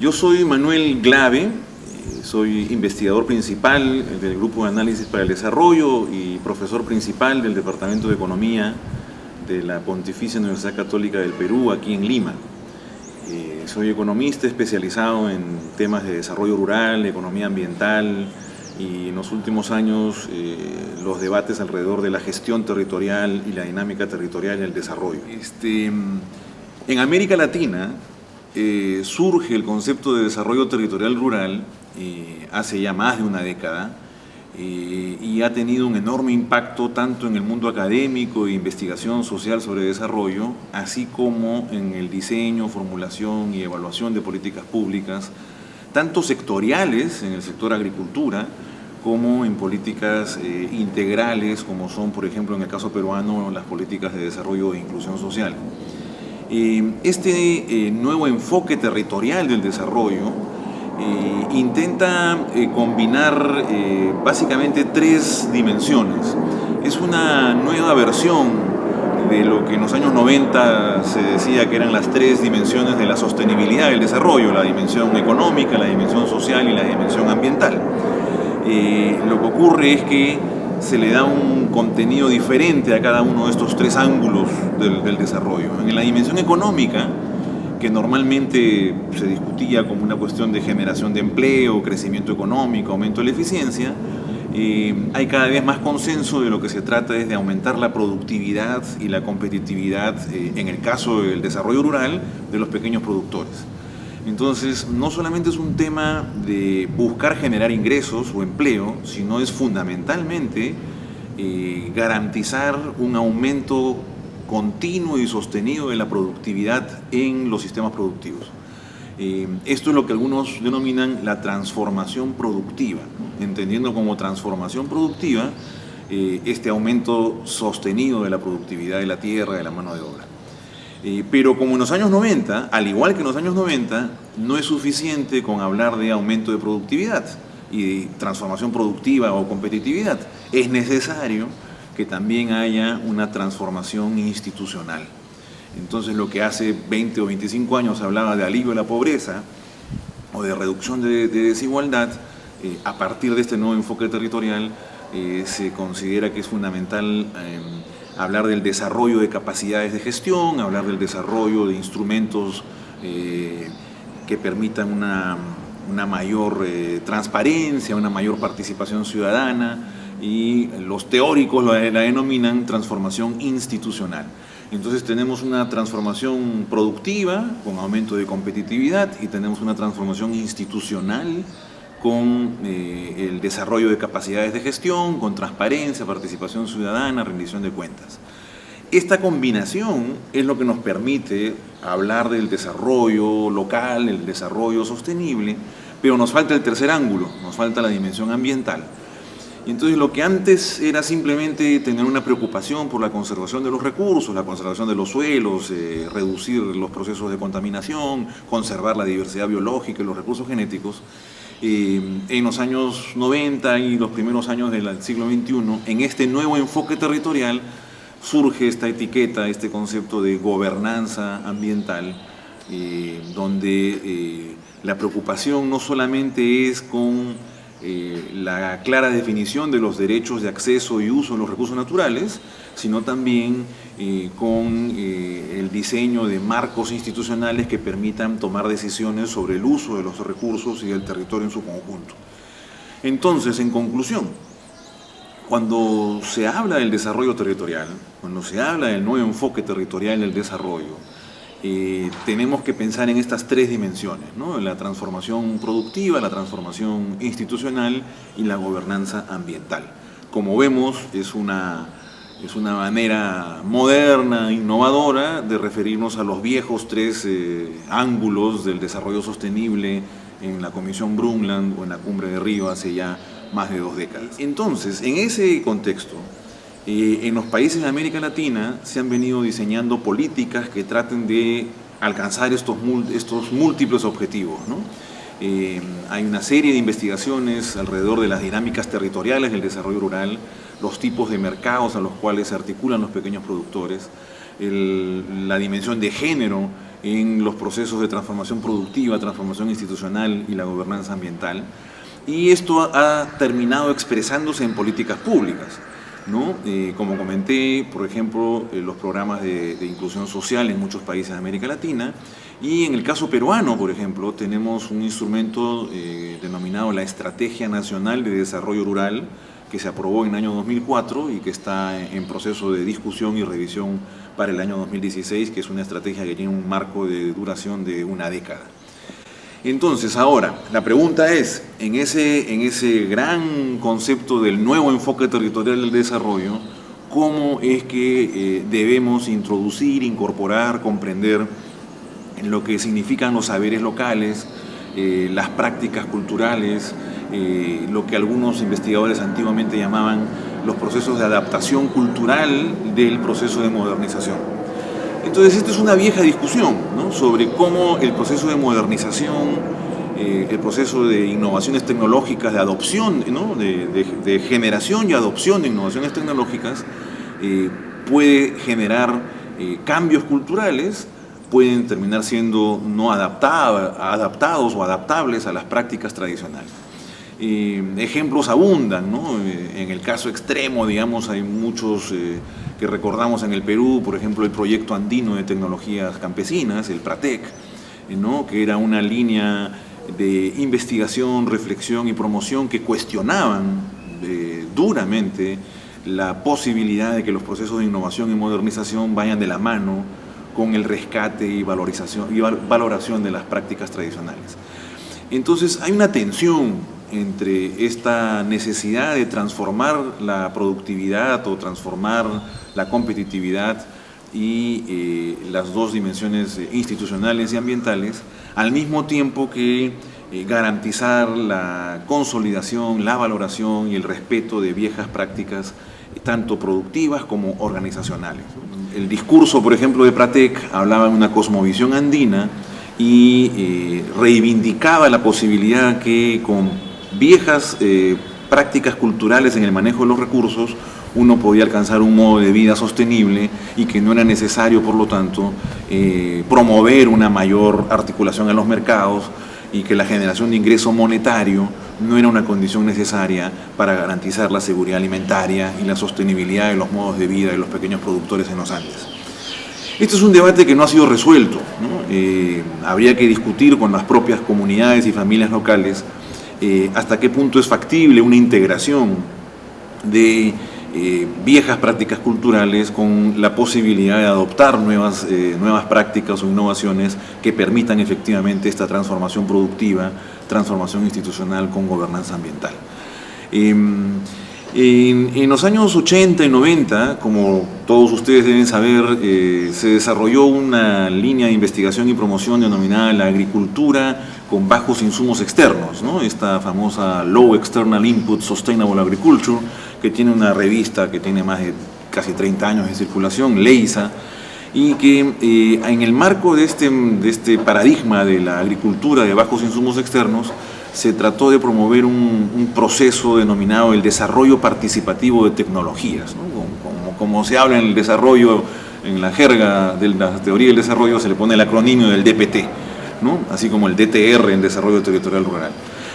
Yo soy Manuel Glave, soy investigador principal del Grupo de Análisis para el Desarrollo y profesor principal del Departamento de Economía de la Pontificia Universidad Católica del Perú, aquí en Lima. Soy economista especializado en temas de desarrollo rural, economía ambiental y en los últimos años los debates alrededor de la gestión territorial y la dinámica territorial y el desarrollo. En América Latina surge el concepto de desarrollo territorial rural hace ya más de una década y ha tenido un enorme impacto tanto en el mundo académico e investigación social sobre desarrollo, así como en el diseño, formulación y evaluación de políticas públicas, tanto sectoriales en el sector agricultura, como en políticas integrales, como son, por ejemplo, en el caso peruano, las políticas de desarrollo e inclusión social. Este nuevo enfoque territorial del desarrollo intenta combinar básicamente tres dimensiones. Es una nueva versión de lo que en los años 90 se decía que eran las tres dimensiones de la sostenibilidad del desarrollo: la dimensión económica, la dimensión social y la dimensión ambiental. Lo que ocurre es que se le da un contenido diferente a cada uno de estos tres ángulos del desarrollo. En la dimensión económica, que normalmente se discutía como una cuestión de generación de empleo, crecimiento económico, aumento de la eficiencia, hay cada vez más consenso de lo que se trata es de aumentar la productividad y la competitividad, en el caso del desarrollo rural, de los pequeños productores. Entonces, no solamente es un tema de buscar generar ingresos o empleo, sino es fundamentalmente garantizar un aumento continuo y sostenido de la productividad en los sistemas productivos. Esto es lo que algunos denominan la transformación productiva, ¿no? Entendiendo como transformación productiva este aumento sostenido de la productividad de la tierra, de la mano de obra. Pero como en los años 90, al igual que en los años 90, no es suficiente con hablar de aumento de productividad y de transformación productiva o competitividad. Es necesario que también haya una transformación institucional. Entonces, lo que hace 20 o 25 años hablaba de alivio de la pobreza o de reducción de desigualdad, a partir de este nuevo enfoque territorial se considera que es fundamental hablar del desarrollo de capacidades de gestión, hablar del desarrollo de instrumentos que permitan una mayor transparencia, una mayor participación ciudadana, y los teóricos la denominan transformación institucional. Entonces tenemos una transformación productiva con aumento de competitividad y tenemos una transformación institucional con el desarrollo de capacidades de gestión, con transparencia, participación ciudadana, rendición de cuentas. Esta combinación es lo que nos permite hablar del desarrollo local, el desarrollo sostenible, pero nos falta el tercer ángulo, nos falta la dimensión ambiental. Y entonces lo que antes era simplemente tener una preocupación por la conservación de los recursos, la conservación de los suelos, reducir los procesos de contaminación, conservar la diversidad biológica y los recursos genéticos, en los años 90 y los primeros años del siglo XXI, en este nuevo enfoque territorial, surge esta etiqueta, este concepto de gobernanza ambiental, donde la preocupación no solamente es con la clara definición de los derechos de acceso y uso de los recursos naturales, sino también con el diseño de marcos institucionales que permitan tomar decisiones sobre el uso de los recursos y del territorio en su conjunto. Entonces, en conclusión, cuando se habla del desarrollo territorial, cuando se habla del nuevo enfoque territorial del desarrollo, tenemos que pensar en estas tres dimensiones, ¿no? La transformación productiva, la transformación institucional y la gobernanza ambiental. Como vemos, es una manera moderna, innovadora, de referirnos a los viejos tres ángulos del desarrollo sostenible en la Comisión Brundtland o en la Cumbre de Río hace ya más de 2 décadas. Entonces, en ese contexto, en los países de América Latina se han venido diseñando políticas que traten de alcanzar estos múltiples objetivos, ¿no? Hay una serie de investigaciones alrededor de las dinámicas territoriales del desarrollo rural, los tipos de mercados a los cuales se articulan los pequeños productores, la dimensión de género en los procesos de transformación productiva, transformación institucional y la gobernanza ambiental. Y esto ha terminado expresándose en políticas públicas, ¿no? Como comenté, por ejemplo, los programas de inclusión social en muchos países de América Latina, y en el caso peruano, por ejemplo, tenemos un instrumento denominado la Estrategia Nacional de Desarrollo Rural, que se aprobó en el año 2004 y que está en proceso de discusión y revisión para el año 2016, que es una estrategia que tiene un marco de duración de una década. Entonces, ahora, la pregunta es, en ese gran concepto del nuevo enfoque territorial del desarrollo, ¿cómo es que debemos introducir, incorporar, comprender lo que significan los saberes locales, las prácticas culturales, lo que algunos investigadores antiguamente llamaban los procesos de adaptación cultural del proceso de modernización? Entonces, esta es una vieja discusión, ¿no?, sobre cómo el proceso de modernización, el proceso de innovaciones tecnológicas, de adopción, ¿no?, de generación y adopción de innovaciones tecnológicas, puede generar cambios culturales, pueden terminar siendo no adaptados o adaptables a las prácticas tradicionales. Ejemplos abundan, ¿no? En el caso extremo, digamos, hay muchos que recordamos en el Perú, por ejemplo, el Proyecto Andino de Tecnologías Campesinas, el PRATEC, ¿no?, que era una línea de investigación, reflexión y promoción que cuestionaban duramente la posibilidad de que los procesos de innovación y modernización vayan de la mano con el rescate y valoración de las prácticas tradicionales. Entonces, hay una tensión entre esta necesidad de transformar la productividad o transformar la competitividad y las dos dimensiones institucionales y ambientales, al mismo tiempo que garantizar la consolidación, la valoración y el respeto de viejas prácticas, tanto productivas como organizacionales. El discurso, por ejemplo, de Pratec hablaba de una cosmovisión andina y reivindicaba la posibilidad que con viejas prácticas culturales en el manejo de los recursos uno podía alcanzar un modo de vida sostenible y que no era necesario, por lo tanto, promover una mayor articulación en los mercados y que la generación de ingreso monetario no era una condición necesaria para garantizar la seguridad alimentaria y la sostenibilidad de los modos de vida de los pequeños productores en los Andes. Este es un debate que no ha sido resuelto, ¿no? Habría que discutir con las propias comunidades y familias locales hasta qué punto es factible una integración de viejas prácticas culturales con la posibilidad de adoptar nuevas prácticas o innovaciones que permitan efectivamente esta transformación productiva, transformación institucional con gobernanza ambiental. En los años 80 y 90, como todos ustedes deben saber, se desarrolló una línea de investigación y promoción denominada la agricultura con bajos insumos externos, ¿no? Esta famosa Low External Input Sustainable Agriculture, que tiene una revista que tiene más de casi 30 años de circulación, LEISA, y que en el marco de este paradigma de la agricultura de bajos insumos externos, se trató de promover un proceso denominado el desarrollo participativo de tecnologías, ¿no? Como se habla en el desarrollo, en la jerga de la teoría del desarrollo, se le pone el acrónimo del DPT, ¿no? Así como el DTR en desarrollo territorial rural.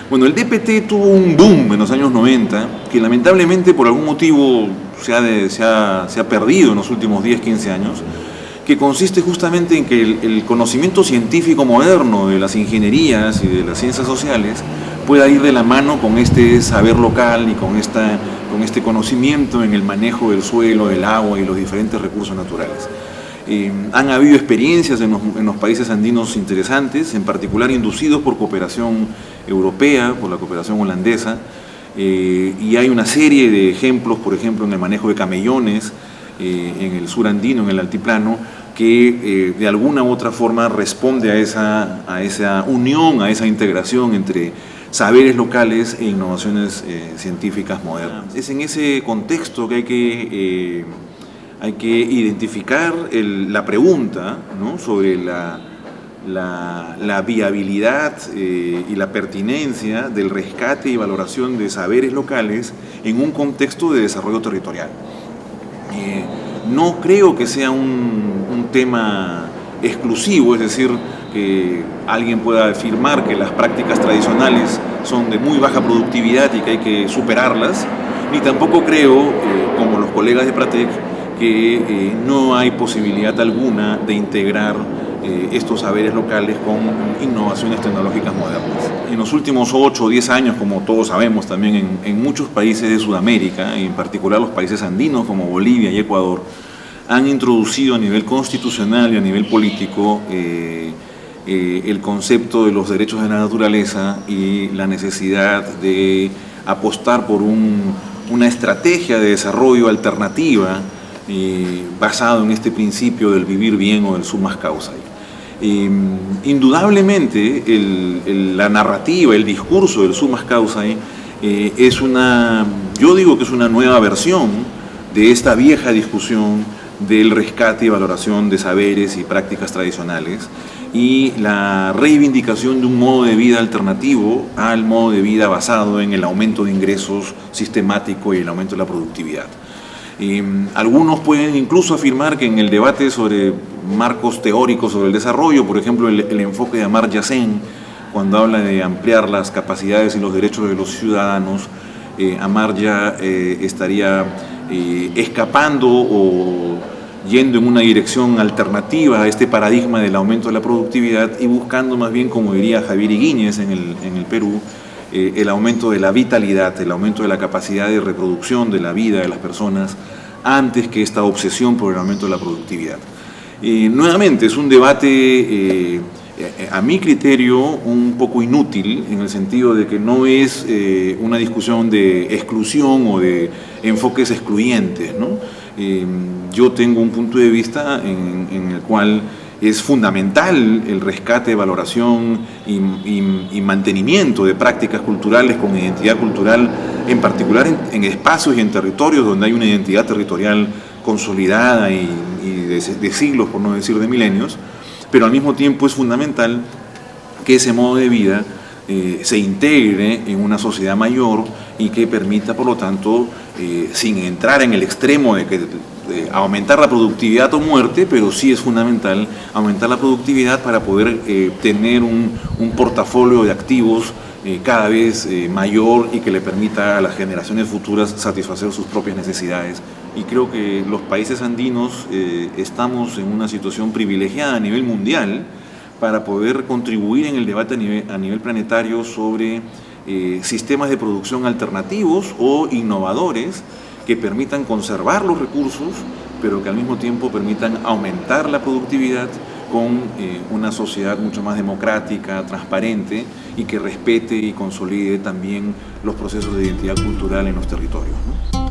Bueno, el DPT tuvo un boom en los años 90, que lamentablemente por algún motivo se ha perdido en los últimos 10, 15 años, que consiste justamente en que el conocimiento científico moderno de las ingenierías y de las ciencias sociales pueda ir de la mano con este saber local y con este conocimiento en el manejo del suelo, del agua y los diferentes recursos naturales. Han habido experiencias en los países andinos interesantes, en particular inducidos por cooperación europea, por la cooperación holandesa, y hay una serie de ejemplos, por ejemplo, en el manejo de camellones, en el sur andino, en el altiplano, que de alguna u otra forma responde a esa unión, a esa integración entre saberes locales e innovaciones científicas modernas. Es en ese contexto que hay que identificar la pregunta, ¿no?, sobre la viabilidad y la pertinencia del rescate y valoración de saberes locales en un contexto de desarrollo territorial. No creo que sea un tema exclusivo, es decir, que alguien pueda afirmar que las prácticas tradicionales son de muy baja productividad y que hay que superarlas, ni tampoco creo, como los colegas de Pratec, que no hay posibilidad alguna de integrar estos saberes locales con innovaciones tecnológicas modernas. En los últimos 8 o 10 años, como todos sabemos también en muchos países de Sudamérica, y en particular los países andinos como Bolivia y Ecuador, han introducido a nivel constitucional y a nivel político el concepto de los derechos de la naturaleza y la necesidad de apostar por una estrategia de desarrollo alternativa basado en este principio del vivir bien o del sumas causa. Indudablemente la narrativa, el discurso del sumas causa yo digo que es una nueva versión de esta vieja discusión del rescate y valoración de saberes y prácticas tradicionales y la reivindicación de un modo de vida alternativo al modo de vida basado en el aumento de ingresos sistemático y el aumento de la productividad. Algunos pueden incluso afirmar que en el debate sobre marcos teóricos sobre el desarrollo, por ejemplo el enfoque de Amartya Sen, cuando habla de ampliar las capacidades y los derechos de los ciudadanos, Amartya estaría escapando o yendo en una dirección alternativa a este paradigma del aumento de la productividad y buscando más bien, como diría Javier Higuíñez en el Perú, el aumento de la vitalidad, el aumento de la capacidad de reproducción de la vida de las personas antes que esta obsesión por el aumento de la productividad. Nuevamente, es un debate, a mi criterio, un poco inútil en el sentido de que no es una discusión de exclusión o de enfoques excluyentes, ¿no? Yo tengo un punto de vista en el cual es fundamental el rescate, valoración y mantenimiento de prácticas culturales con identidad cultural, en particular en espacios y en territorios donde hay una identidad territorial consolidada y de siglos, por no decir de milenios, pero al mismo tiempo es fundamental que ese modo de vida se integre en una sociedad mayor y que permita, por lo tanto, sin entrar en el extremo de aumentar la productividad o muerte, pero sí es fundamental aumentar la productividad para poder tener un portafolio de activos cada vez mayor y que le permita a las generaciones futuras satisfacer sus propias necesidades. Y creo que los países andinos estamos en una situación privilegiada a nivel mundial para poder contribuir en el debate a nivel planetario sobre sistemas de producción alternativos o innovadores que permitan conservar los recursos, pero que al mismo tiempo permitan aumentar la productividad con una sociedad mucho más democrática, transparente y que respete y consolide también los procesos de identidad cultural en los territorios, ¿no?